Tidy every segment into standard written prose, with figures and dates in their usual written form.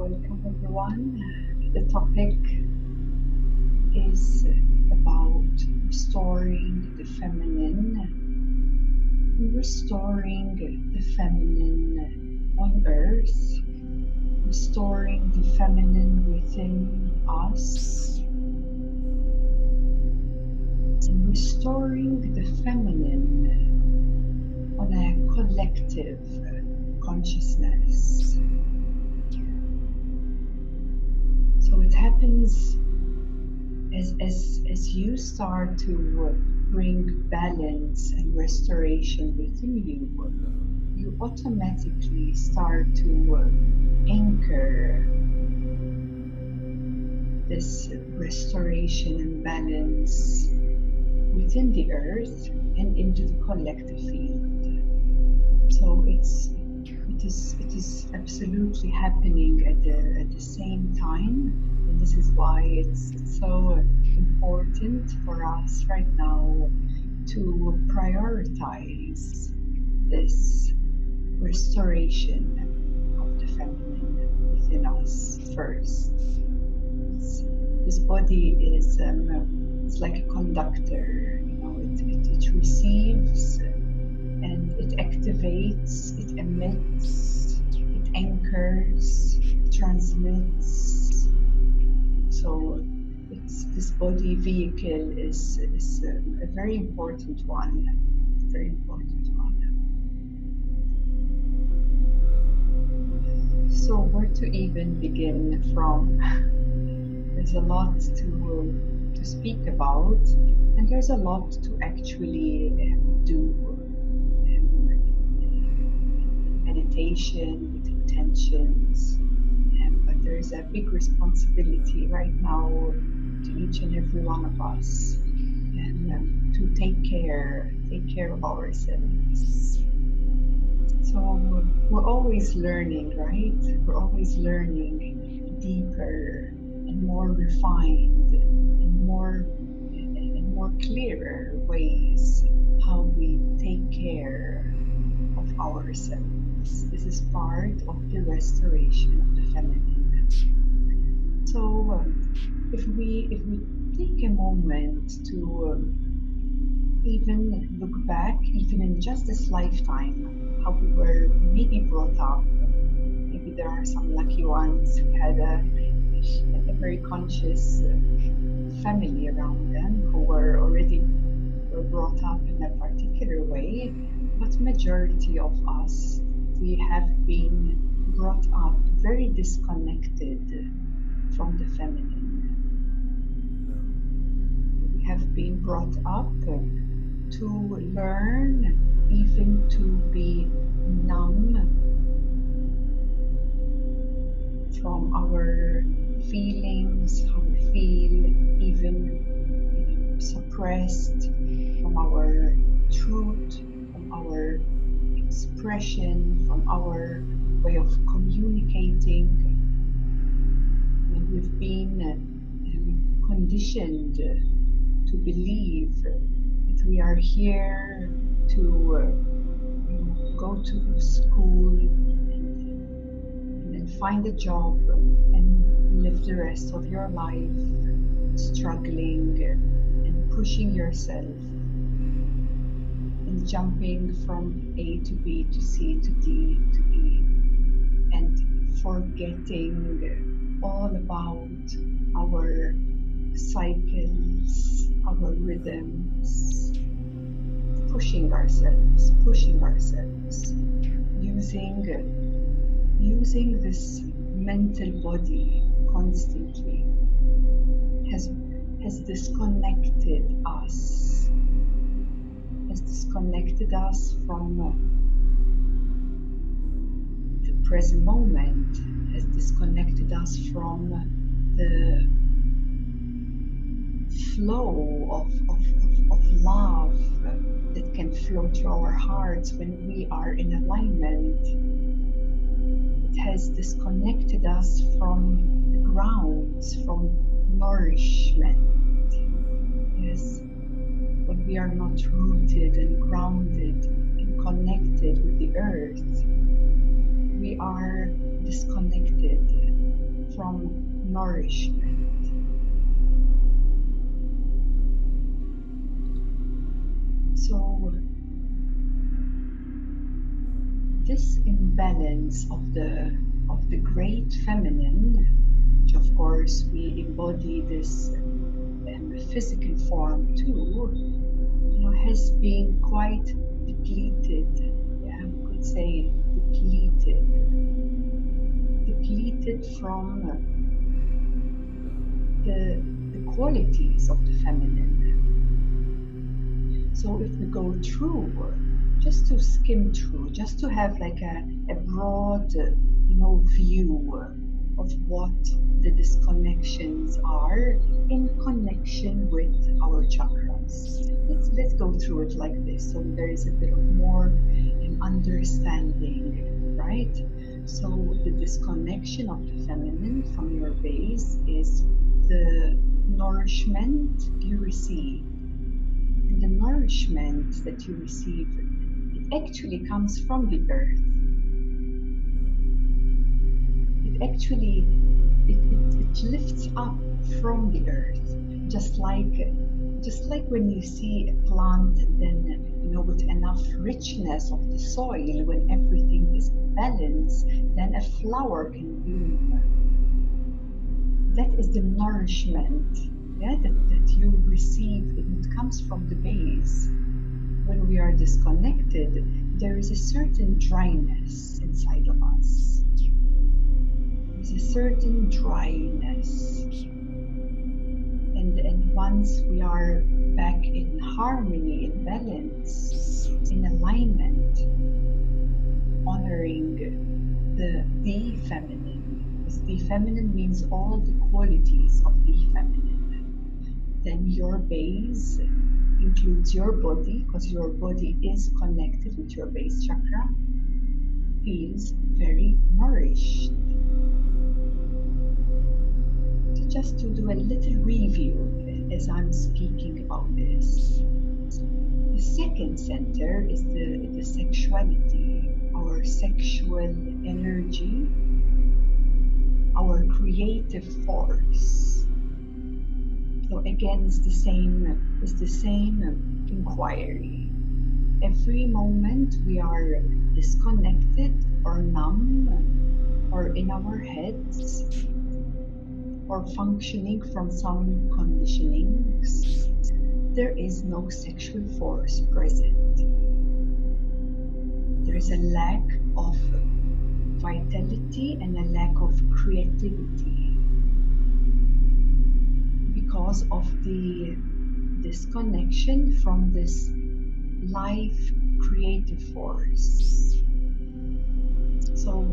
welcome everyone. The topic is about restoring the feminine and restoring the feminine on earth, restoring the feminine within us, and restoring the feminine on a collective consciousness. So it happens as you start to bring balance and restoration within you, you automatically start to anchor this restoration and balance within the earth and into the collective field. So it is absolutely happening at the same time, and this is why it's so important for us right now to prioritize this restoration of the feminine within us first. This body is it's like a conductor, it receives and it activates, it emits, it anchors, it transmits. So this body vehicle is a very important one, very important one. So where to even begin from? There's a lot to speak about, and there's a lot to actually do. Meditation with intentions, but there is a big responsibility right now to each and every one of us, to take care of ourselves. So we're always learning, right? We're always learning deeper and more refined and more clearer ways how we take care of ourselves. This is part of the restoration of the feminine. So if we take a moment to even look back, even in just this lifetime, how we were maybe brought up. Maybe there are some lucky ones who had a very conscious family around them who were brought up in a particular way, but majority of us, we have been brought up very disconnected from the feminine. We have been brought up to learn, even to be numb from our feelings, how we feel, even suppressed from our truth, from our expression, from our way of communicating. And we've been conditioned to believe that we are here to go to school and then find a job and live the rest of your life struggling and pushing yourself and jumping from A to B to C to D to E, and forgetting all about our cycles, our rhythms, pushing ourselves, using this mental body constantly has disconnected us from the present moment, has disconnected us from the flow of love that can flow through our hearts when we are in alignment. It has disconnected us from the grounds, from nourishment. Yes, when we are not rooted and grounded and connected with the earth, we are disconnected from nourishment. So this imbalance of the great feminine, which of course we embody this physical form too, has been quite depleted. Yeah, we could say depleted from the qualities of the feminine. So if we go through, just to skim through, just to have like a broad, view of what the disconnections are in connection with our chakras. Let's go through it like this, so there is a bit of more understanding, right? So the disconnection of the feminine from your base is the nourishment you receive. And the nourishment that you receive, it actually comes from the earth. It lifts up from the earth, just like when you see a plant, then with enough richness of the soil, when everything is balanced, then a flower can bloom. That is the nourishment, yeah, that you receive, and it comes from the base. When we are disconnected, there is a certain dryness inside of us. There's a certain dryness. And once we are back in harmony, in balance, in alignment, honoring the feminine, because the feminine means all the qualities of the feminine, then your base includes your body, because your body is connected with your base chakra, feels very nourished. Just to do a little review as I'm speaking about this. The second center is the sexuality, our sexual energy, our creative force. So again, it's the same inquiry. Every moment we are disconnected or numb or in our heads, or functioning from some conditionings, there is no sexual force present. There is a lack of vitality and a lack of creativity because of the disconnection from this life creative force. So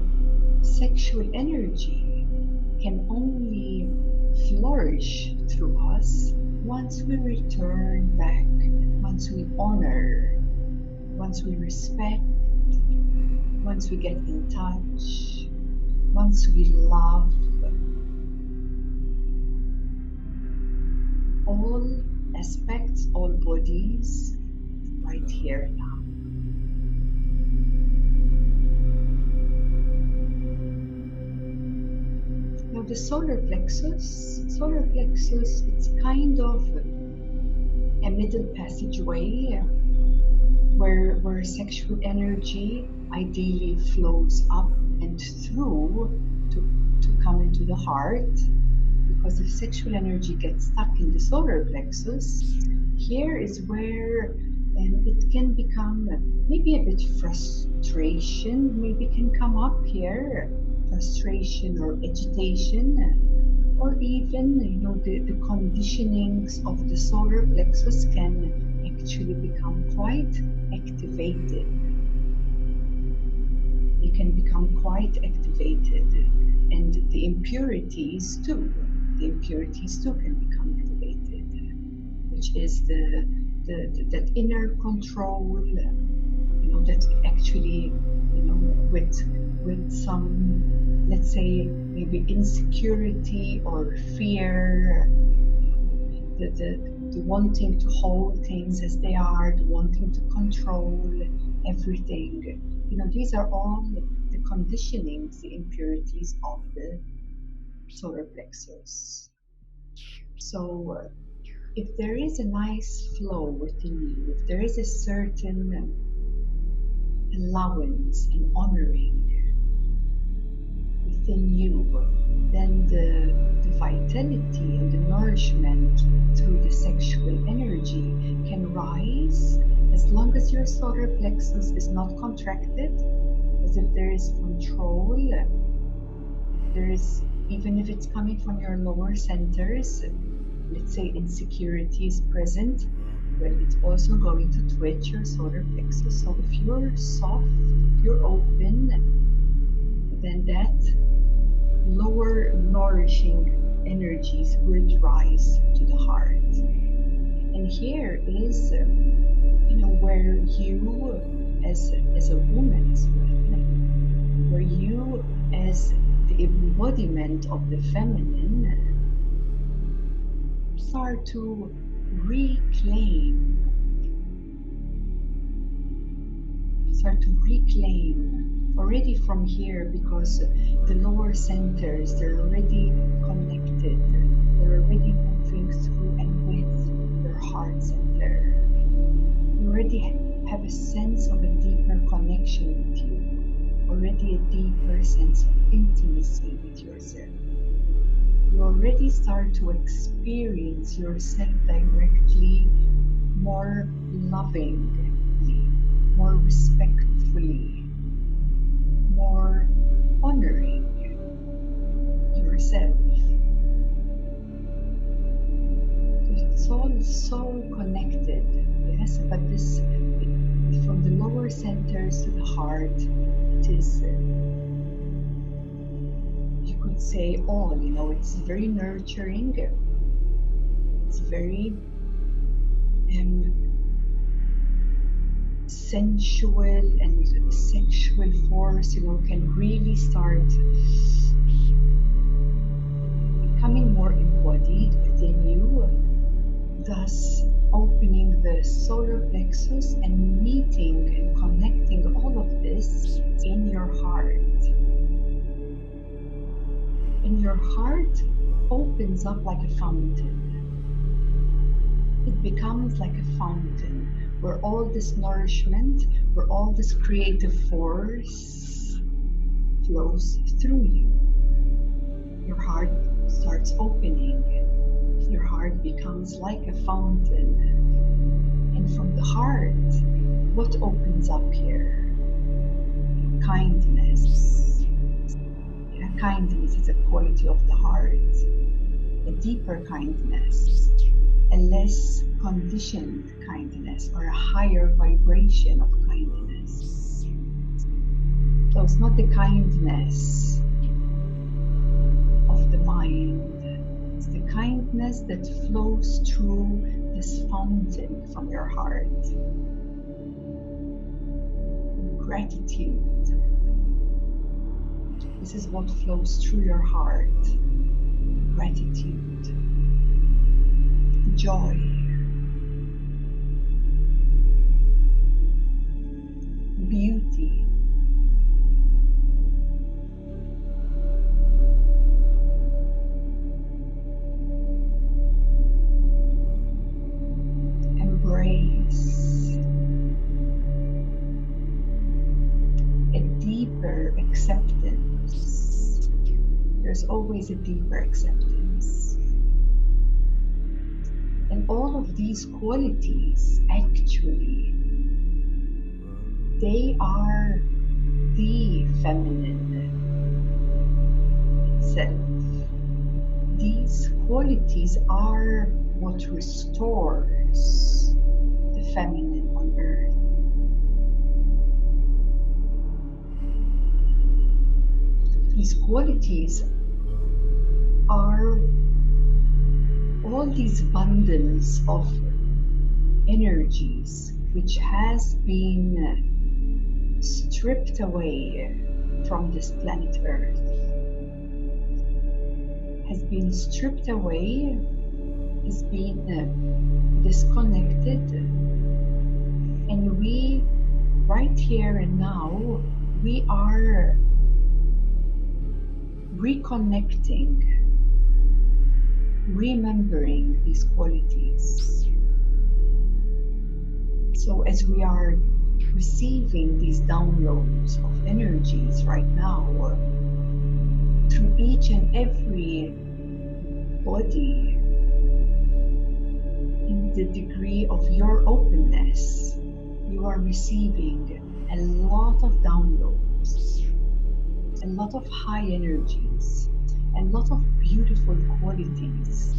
sexual energy can only flourish through us once we return back, once we honor, once we respect, once we get in touch, once we love. All aspects, all bodies, right here now. Now the solar plexus, it's kind of a middle passageway where sexual energy ideally flows up and through to come into the heart. Because if sexual energy gets stuck in the solar plexus, here is where it can become maybe a bit frustration, maybe can come up here. Frustration or agitation, or even the conditionings of the solar plexus can actually become quite activated. They can become quite activated, and the impurities too can become activated, which is that inner control, that actually with some, let's say, maybe insecurity or fear, the wanting to hold things as they are, the wanting to control everything. These are all the conditionings, the impurities of the solar plexus. So, if there is a nice flow within you, if there is a certain allowance and honoring within you, then the vitality and the nourishment through the sexual energy can rise as long as your solar plexus is not contracted, as if there is control. There is, even if it's coming from your lower centers, let's say insecurity is present, well, it's also going to twitch your solar plexus. So if you're soft, if you're open, then that lower nourishing energies will rise to the heart. And here is, where you as a woman as well, where you as the embodiment of the feminine start to reclaim already from here, because the lower centers, they're already connected, they're already moving through and with your heart center. You already have a sense of a deeper connection with you, already a deeper sense of intimacy with yourself. You already start to experience yourself directly, more lovingly, more respectfully, more honoring yourself. It's all so connected, yes, but this, from the lower centers to the heart, it is, you could say all, it's very nurturing, it's very sensual and sexual force, can really start becoming more embodied within you, thus opening the solar plexus and meeting and connecting all of this in your heart. And your heart opens up like a fountain. It becomes like a fountain where all this nourishment, where all this creative force flows through you. Your heart starts opening. Your heart becomes like a fountain. And from the heart, what opens up here? Kindness. Yeah, kindness is a quality of the heart. A deeper kindness. A less conditioned kindness, or a higher vibration of kindness. So it's not the kindness of the mind, it's the kindness that flows through this fountain from your heart. Gratitude. This is what flows through your heart. Gratitude. Joy. Beauty. Embrace. A deeper acceptance. There's always a deeper acceptance. And all of these qualities, actually, they are the feminine itself. These qualities are what restores the feminine on earth. These qualities are all these bundles of energies which has been stripped away from this planet Earth, has been stripped away, has been disconnected, and we, right here and now, we are reconnecting, remembering these qualities. So as we are receiving these downloads of energies right now, through each and every body, in the degree of your openness, you are receiving a lot of downloads, a lot of high energies, a lot of beautiful qualities.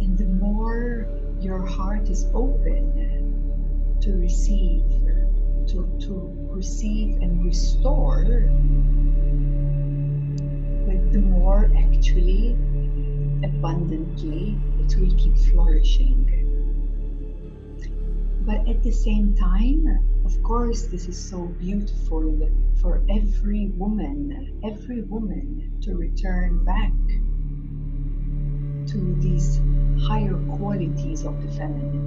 And the more your heart is open to receive, to receive and restore, but the more actually abundantly it will keep flourishing. But at the same time, of course, this is so beautiful for every woman to return back to these higher qualities of the feminine.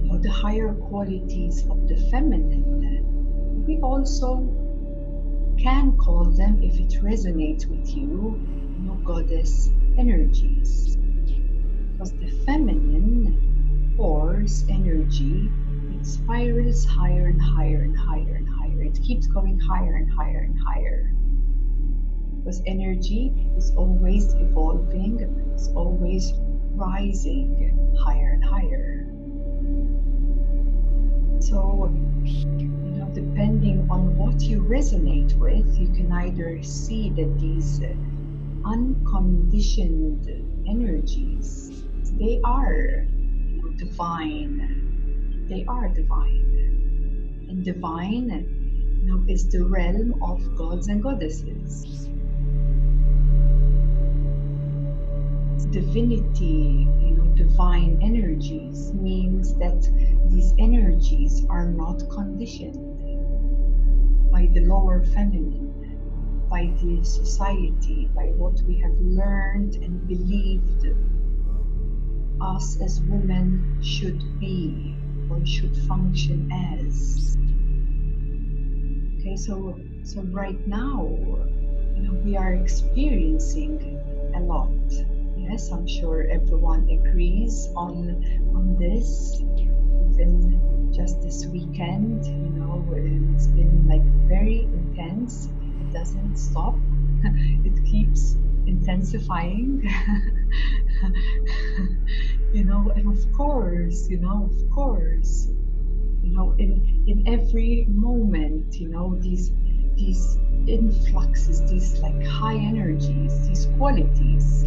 You know, the higher qualities of the feminine, we also can call them, if it resonates with you, goddess energies. Because the feminine force energy, it spirals higher and higher and higher and higher. It keeps going higher and higher and higher. Because energy is always evolving, it's always rising higher and higher. So, depending on what you resonate with, you can either see that these unconditioned energies, they are divine. They are divine. And divine, is the realm of gods and goddesses. Divinity, divine energies means that these energies are not conditioned by the lower feminine, by the society, by what we have learned and believed us as women should be or should function as. Okay, so right now, we are experiencing a lot. Yes, I'm sure everyone agrees on this. Even just this weekend, it's been like very intense. It doesn't stop. It keeps intensifying. And of course, in every moment, these influxes, these like high energies, these qualities.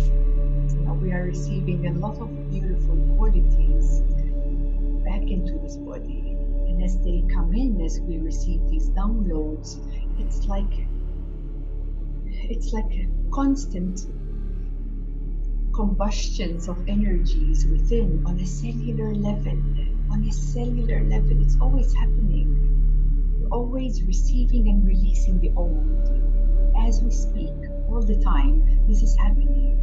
We are receiving a lot of beautiful qualities back into this body, and as they come in, as we receive these downloads, it's like constant combustions of energies within on a cellular level. It's always happening. We're always receiving and releasing the old as we speak, all the time. This is happening.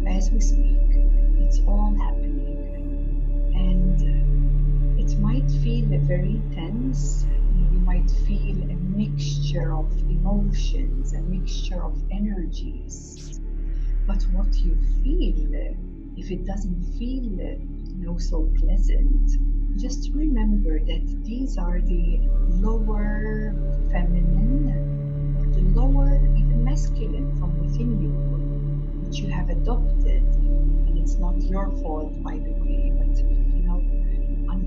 As we speak, it's all happening, and it might feel very intense. You might feel a mixture of emotions, a mixture of energies. But what you feel, if it doesn't feel so pleasant, just remember that these are the lower feminine, or the lower even masculine from within you, which you have adopted, and it's not your fault, by the way, but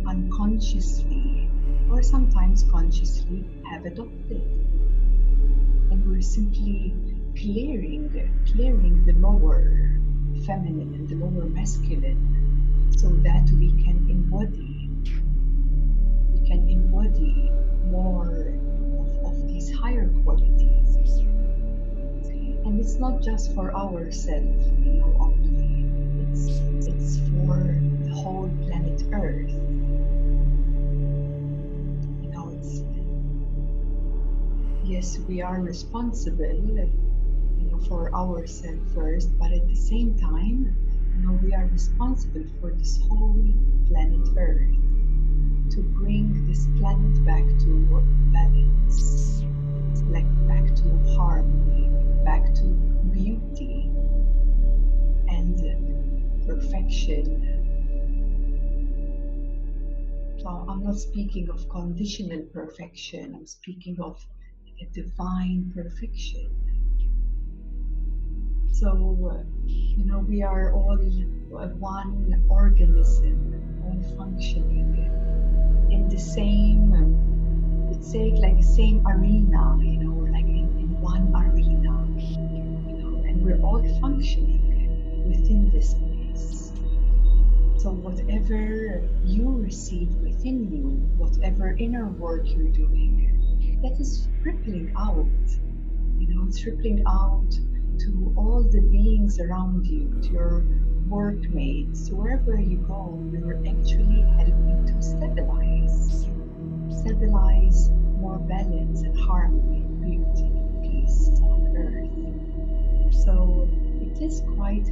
unconsciously or sometimes consciously have adopted. And we're simply clearing the lower feminine and the lower masculine, so that we can embody more of these higher qualities. And it's not just for ourselves, only. It's for the whole planet Earth. Yes, we are responsible, for ourselves first, but at the same time, We are responsible for this whole planet Earth, to bring this planet back to balance, like back to harmony, back to beauty and perfection. So I'm not speaking of conditional perfection, I'm speaking of a divine perfection. So, we are all one organism, all functioning in the same, let's say, like the same arena, like in one arena, and we're all functioning within this place. So, whatever you receive within you, whatever inner work you're doing, that is rippling out. It's rippling out to all the beings around you, to your workmates, to wherever you go. You're actually helping to stabilize more balance and harmony, beauty, peace on earth. So it is quite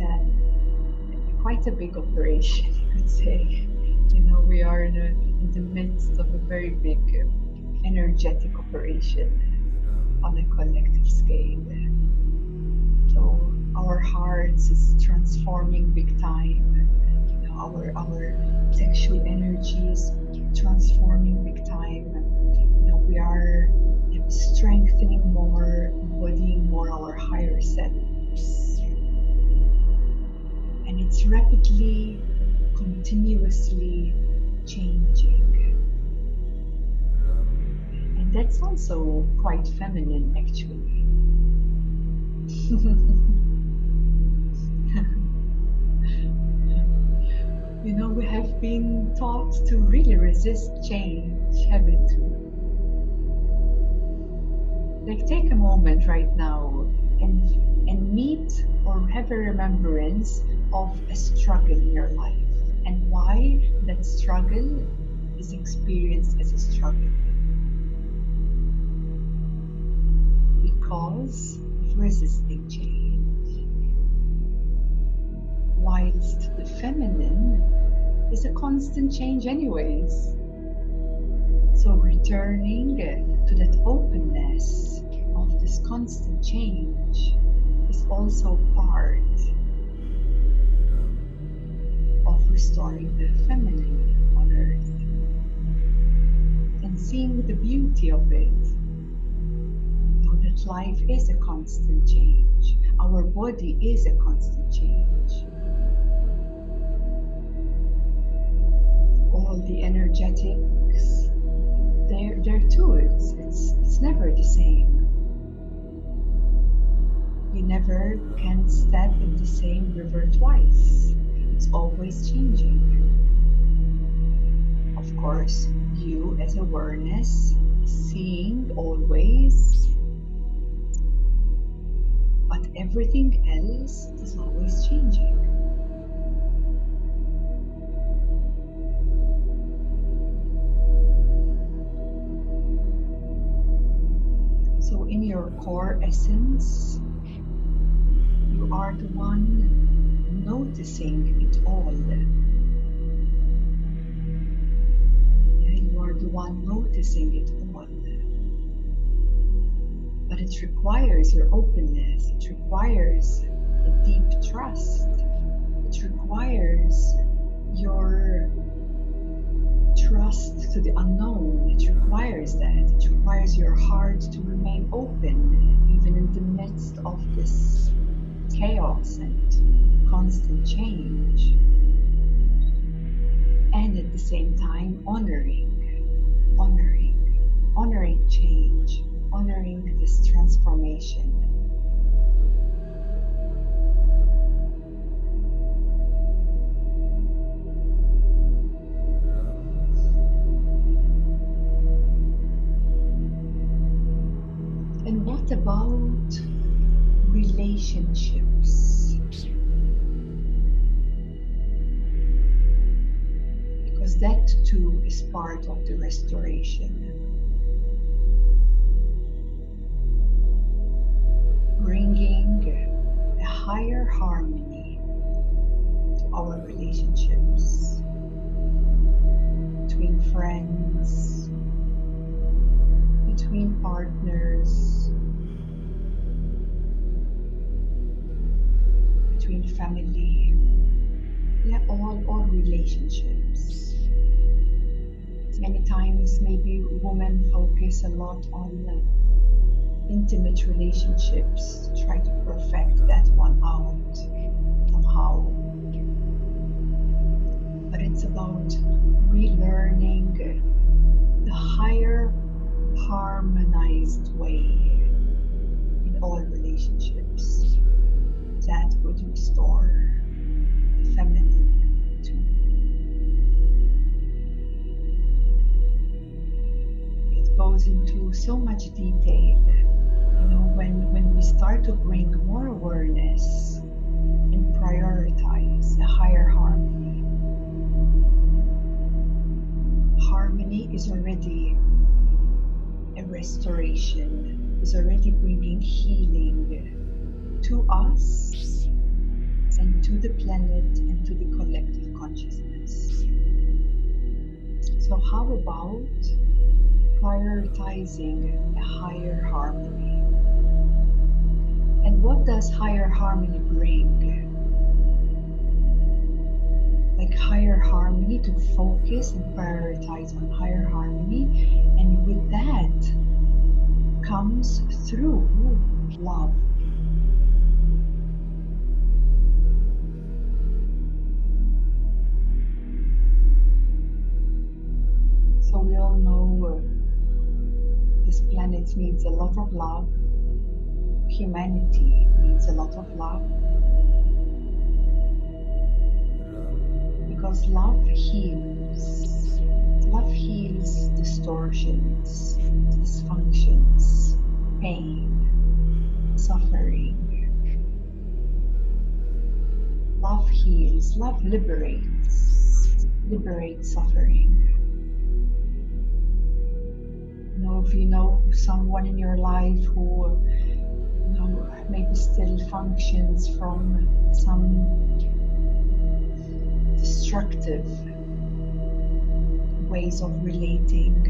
a big operation, you could say. We are in the midst of a very big energetic operation on a collective scale. So our hearts is transforming big time. Our sexual energy is transforming big time. We are strengthening more, embodying more our higher selves. And it's rapidly, continuously changing. And that's also quite feminine, actually. We have been taught to really resist change, haven't we? Like, take a moment right now and meet or have a remembrance of a struggle in your life and why that struggle is experienced as a struggle. Because of resisting change. Whilst the feminine is a constant change anyways. So returning to that openness of this constant change is also part of restoring the feminine on earth and seeing the beauty of it. That life is a constant change. Our body is a constant change. All the energetics, they're too. It's never the same. You never can step in the same river twice. It's always changing. Of course, you as awareness, seeing always, but everything else is always changing. So in your core essence, you are the one noticing it all. You are the one noticing it all. But it requires your openness, it requires a deep trust, it requires your trust to the unknown, it requires that, it requires your heart to remain open even in the midst of this chaos and constant change. And at the same time honoring change, honoring this transformation. And what about relationships? Because that too is part of the restoration. Bringing a higher harmony to our relationships between friends, between partners, between family, yeah, all relationships. Many times, maybe women focus a lot on intimate relationships, try to perfect that one out somehow. But it's about relearning the higher harmonized way in all relationships that would restore the feminine too. It goes into so much detail. You know, when we start to bring more awareness and prioritize a higher harmony, harmony is already a restoration, is already bringing healing to us and to the planet and to the collective consciousness. So how about prioritizing a higher harmony? And what does higher harmony bring? Like higher harmony, to focus and prioritize on higher harmony, and with that comes through love. So we all know this planet needs a lot of love. Humanity needs a lot of love. Because love heals. Love heals distortions, dysfunctions, pain, suffering. Love heals, love liberates suffering. You know, if you know someone in your life who, you know, maybe still functions from some destructive ways of relating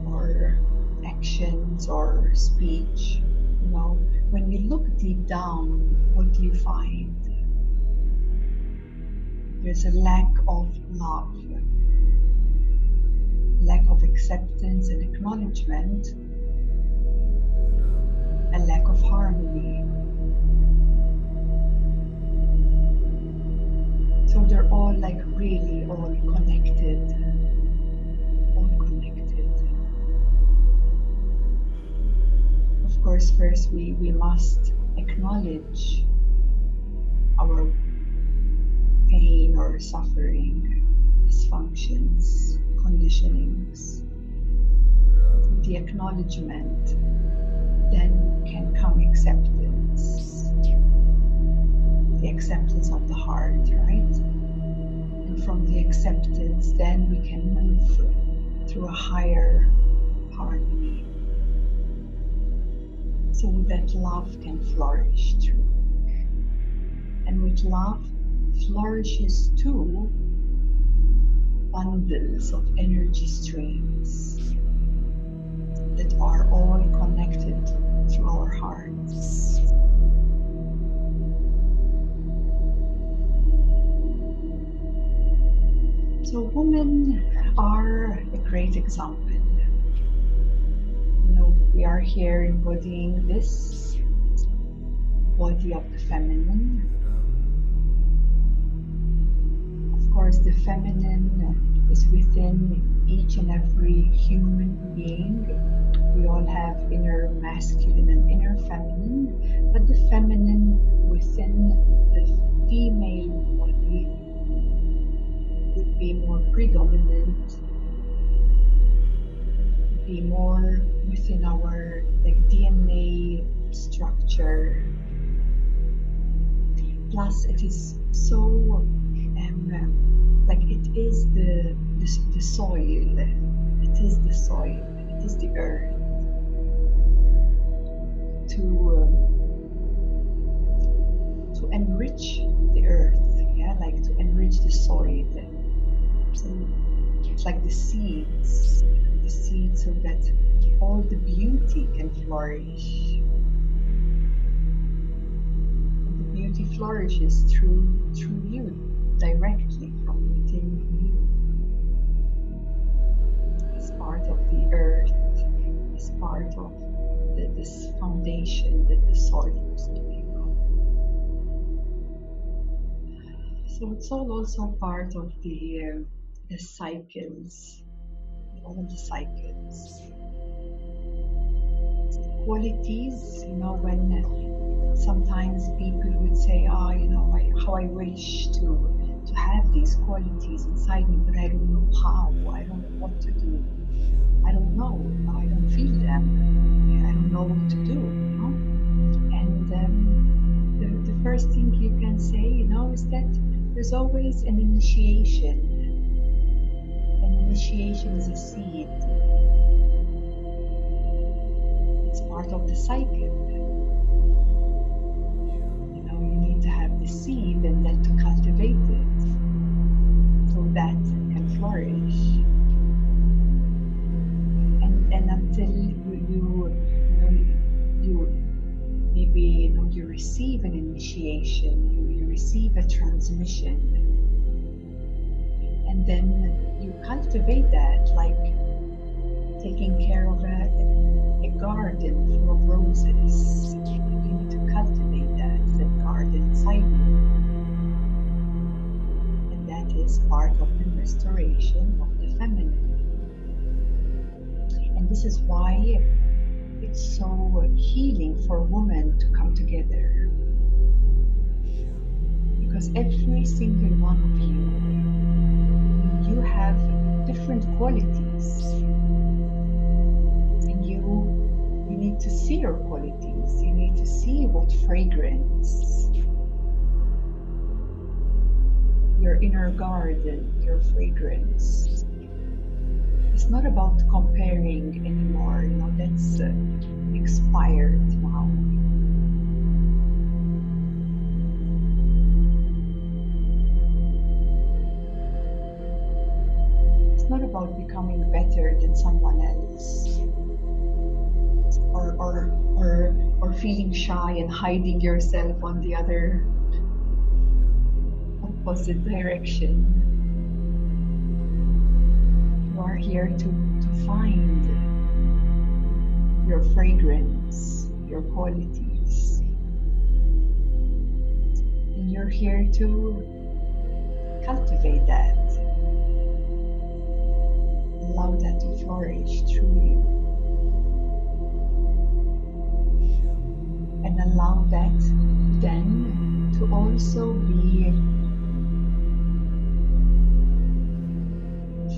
or actions or speech, you know, when you look deep down, what do you find? There's a lack of love, lack of acceptance and acknowledgement, a lack of harmony. So they're all like really all connected. All connected. Of course, first we must acknowledge our pain or suffering, dysfunctions, conditionings. With the acknowledgement, then can come acceptance. The acceptance of the heart, right? And from the acceptance, then we can move through a higher harmony, so that love can flourish through. And with love flourishes too bundles of energy streams that are all connected through our hearts. So women are a great example. You know, we are here embodying this body of the feminine. Of course, the feminine is within each and every human being. We all have inner masculine and inner feminine, but the feminine within the female body would be more predominant, be more within our like DNA structure. Plus, it is so like it is the soil. It is the soil. It is the earth. To enrich the earth, yeah, like to enrich the soil. So it's like the seeds so that all the beauty can flourish. And the beauty flourishes through you, directly from within you. As part of the earth, as part of this foundation that the soil is speaking of. So it's all also part of the cycles, all the cycles, qualities. When sometimes people would say, how I wish to have these qualities inside me, but I don't know how. I don't know what to do. I don't know. I don't feel them. I don't know what to do. And the first thing you can say, is that there's always an initiation. An initiation is a seed. It's part of the cycle. You need to have the seed and then to cultivate it so that can flourish. And until you maybe you receive an initiation, you receive a transmission, and then you cultivate that, like taking care of a garden full of roses. You need to cultivate that garden inside you. And that is part of the restoration of the feminine. And this is why it's so healing for women to come together. Because every single one of you have different qualities. And you need to see your qualities. You need to see what fragrance, your inner garden, your fragrance. It's not about comparing anymore, that's expired now. It's not about becoming better than someone else, or feeling shy and hiding yourself on the other opposite direction. You are here to find your fragrance, your qualities. And you're here to cultivate that. Allow that to flourish through you. And allow that then to also be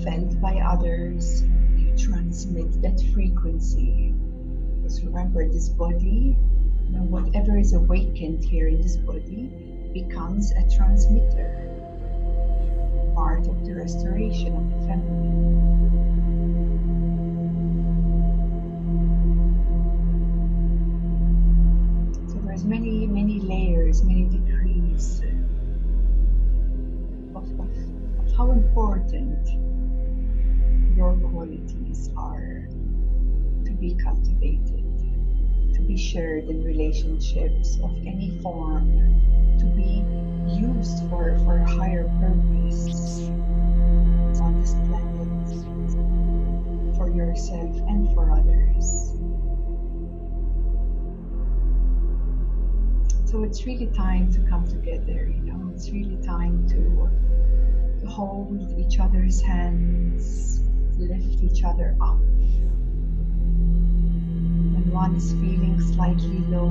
felt by others. You transmit that frequency. Because remember, this body, whatever is awakened here in this body becomes a transmitter, part of the restoration of the feminine. So there's many layers, many degrees of how important your qualities are to be cultivated, to be shared in relationships of any form, to be used for a higher purpose on this planet, for yourself and for others. So it's really time to come together, it's really time to hold each other's hands, lift each other up. When one is feeling slightly low,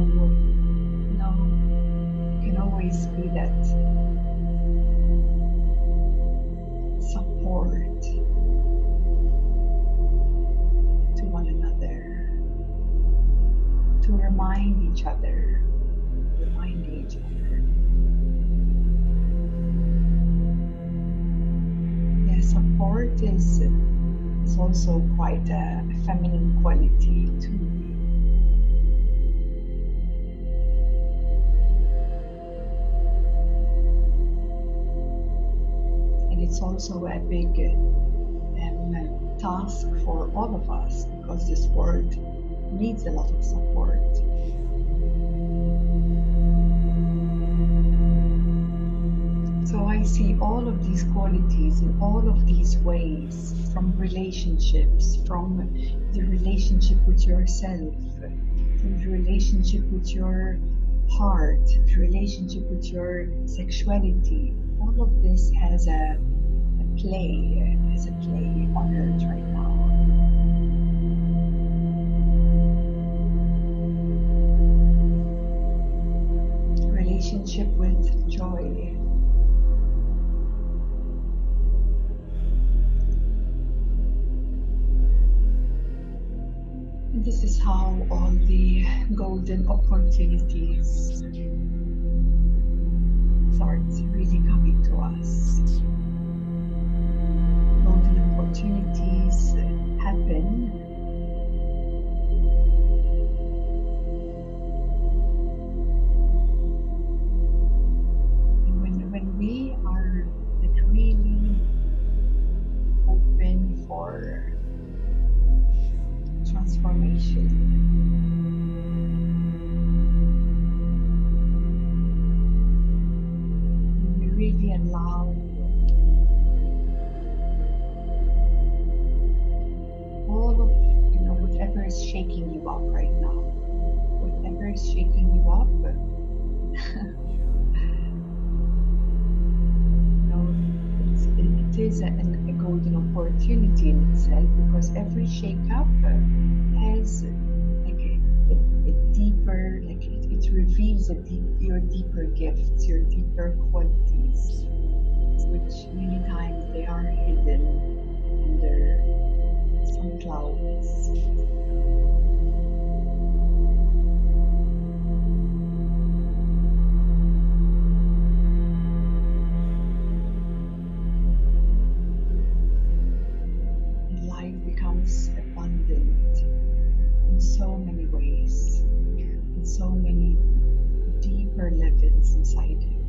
can always be that support to one another, to remind each other, Yeah, support is also quite a feminine quality too. it's also a big task for all of us because this world needs a lot of support. So I see all of these qualities in all of these ways, from relationships, from the relationship with yourself, from the relationship with your heart, the relationship with your sexuality. All of this has a play on earth right now. Relationship with joy. And this is how all the golden opportunities start really coming to us. Golden opportunities happen when we are like really open for transformation. We really allow all of whatever is shaking you up right now, whatever is shaking you up. It is a golden opportunity in itself because every shake-up has like a deeper, like it reveals your deeper gifts, your deeper qualities, which many times they are hidden under some clouds. Becomes abundant in so many ways, in so many deeper levels inside you.